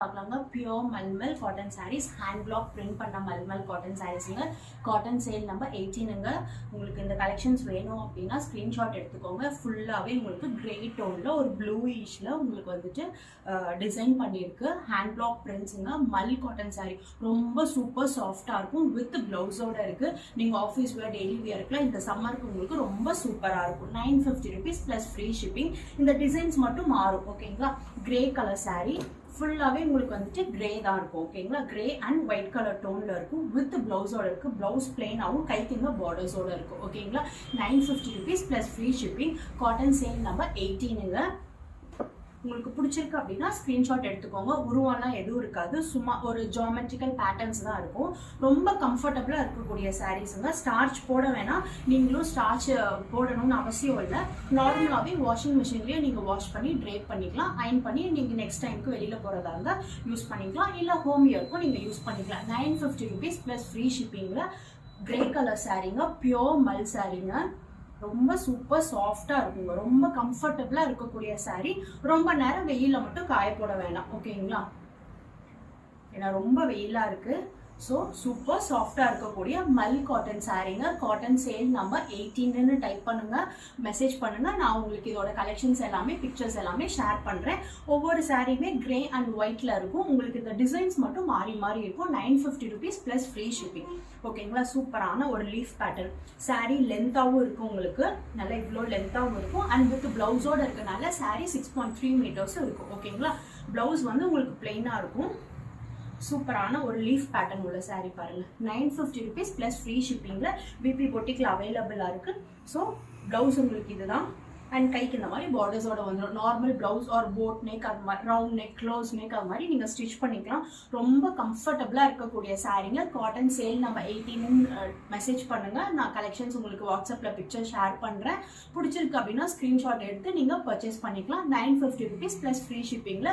பார்க்கலாங்க. Pure mulmul cotton saris, hand block print பண்ண mulmul cotton சாரீஸுங்க. காட்டன் சேல் நம்பர் 18ங்க. உங்களுக்கு இந்த கலெக்ஷன்ஸ் வேணும் அப்படின்னா ஸ்க்ரீன்ஷாட் எடுத்துக்கோங்க. ஃபுல்லாகவே உங்களுக்கு கிரே டோனில் ஒரு ப்ளூயிஷில் உங்களுக்கு வந்துட்டு டிசைன் பண்ணியிருக்கு. ஹேண்ட் பிளாக் பிரிண்ட்ஸுங்க. மல் காட்டன் சாரீ ரொம்ப சூப்பர் சாஃப்டாக இருக்கும். வித் ப்ளவுஸோட இருக்குது. நீங்கள் ஆஃபீஸ் வேர், டெய்லி வியருக்குலாம் இந்த சம்மருக்கு உங்களுக்கு ரொம்ப சூப்பராக இருக்கும். 950 rupees ப்ளஸ் ஃப்ரீ ஷிப்பிங். இந்த டிசைன்ஸ் மட்டும் மாறும். ஓகேங்களா. கிரே கலர் சாரீ ஃபுல்லாகவே உங்களுக்கு வந்துட்டு கிரே தான் இருக்கும். ஓகேங்களா. கிரே அண்ட் ஒயிட் கலர் டோனில் இருக்கும். வித் ப்ளவுஸோட இருக்குது. ப்ளவுஸ் பிளெயினாகவும் கைக்குங்க பார்டர்ஸோட இருக்கும். ஓகேங்களா. 950 rupees plus free shipping. Cotton sale number 18ங்க. உங்களுக்கு பிடிச்சிருக்கு அப்படின்னா ஸ்க்ரீன்ஷாட் எடுத்துக்கோங்க. உருவம்லாம் எதுவும் இருக்காது. சும்மா ஒரு ஜியோமெட்ரிக்கல் பேட்டர்ன்ஸ் தான் இருக்கும். ரொம்ப கம்ஃபர்டபுளாக இருக்கக்கூடிய சாரீஸுங்க. ஸ்டார்ச் போட வேணாம். நீங்களும் ஸ்டார்ச் போடணும்னு அவசியம் இல்லை. நார்மலாகவே வாஷிங் மிஷின்லேயே நீங்கள் வாஷ் பண்ணி ட்ரேப் பண்ணிக்கலாம். அயன் பண்ணி நீங்கள் நெக்ஸ்ட் டைமுக்கு வெளியில் போகிறதா இருந்தால் யூஸ் பண்ணிக்கலாம். இல்லை ஹோம் இயர்க்கும் நீங்கள் யூஸ் பண்ணிக்கலாம். 950 rupees ப்ளஸ் ஃப்ரீ ஷிப்பிங்கில் கிரே கலர் சாரீங்க. பியோர் மல் சாரீங்க. ரொம்ப சூப்பர் சாஃப்டா இருக்குங்க. ரொம்ப கம்ஃபர்டபுளா இருக்கக்கூடிய சாரீ. ரொம்ப நேரம் வெயில மட்டும் காய போட வேணாம். ஓகேங்களா. ஏன்னா ரொம்ப வெயிலா இருக்கு. ஸோ சூப்பர் சாஃப்டா இருக்கக்கூடிய மல் காட்டன் சாரீங்க. காட்டன் சேல் நம்பர் 18ன்னு டைப் பண்ணுங்க, மெசேஜ் பண்ணுங்க. நான் உங்களுக்கு இதோட கலெக்ஷன்ஸ் எல்லாமே, பிக்சர்ஸ் எல்லாமே ஷேர் பண்றேன். ஒவ்வொரு சாரியுமே கிரே அண்ட் ஒயிட்ல இருக்கும். உங்களுக்கு இந்த டிசைன்ஸ் மட்டும் மாறி மாறி இருக்கும். 950 rupees ப்ளஸ் ஃப்ரீ ஷிப்பிங். ஓகேங்களா. சூப்பரான ஒரு லீஃப் பேட்டர்ன் சாரீ. லென்த்தாகவும் இருக்கும். உங்களுக்கு நல்ல இவ்வளோ லென்த்தாகவும் இருக்கும். அண்ட் வித் பிளவுஸோட இருக்கனால சாரீ 6.3 meters இருக்கும். ஓகேங்களா. பிளவுஸ் வந்து உங்களுக்கு பிளெயினா இருக்கும். சூப்பரான ஒரு லீஃப் பேட்டர்ன் உள்ள சாரீ பாருங்க. 950 rupees ப்ளஸ் ஃப்ரீ ஷிப்பிங்ல பிபி பொட்டிக்ல அவைலபிளா இருக்கு. ஸோ பிளவுஸ் உங்களுக்கு இதுதான். அண்ட் கைக்கு இந்த மாதிரி பார்டர்ஸோட வந்துடும். Normal blouse or boat neck, அது மாதிரி ரவுண்ட் நெக், க்ளோஸ் நெக், அது மாதிரி நீங்கள் ஸ்டிச் பண்ணிக்கலாம். ரொம்ப கம்ஃபர்டபுளாக இருக்கக்கூடிய சாரீங்க. காட்டன் சேல் நம்பர் 18ன்னு மெசேஜ் பண்ணுங்க. நான் கலெக்ஷன்ஸ் உங்களுக்கு வாட்ஸ்அப்பில் பிக்சர் ஷேர் பண்ணுறேன். பிடிச்சிருக்கு அப்படின்னா ஸ்க்ரீன்ஷாட் எடுத்து நீங்கள் பர்ச்சேஸ் பண்ணிக்கலாம். 950 rupees ப்ளஸ் ஃப்ரீ ஷிப்பிங்கில்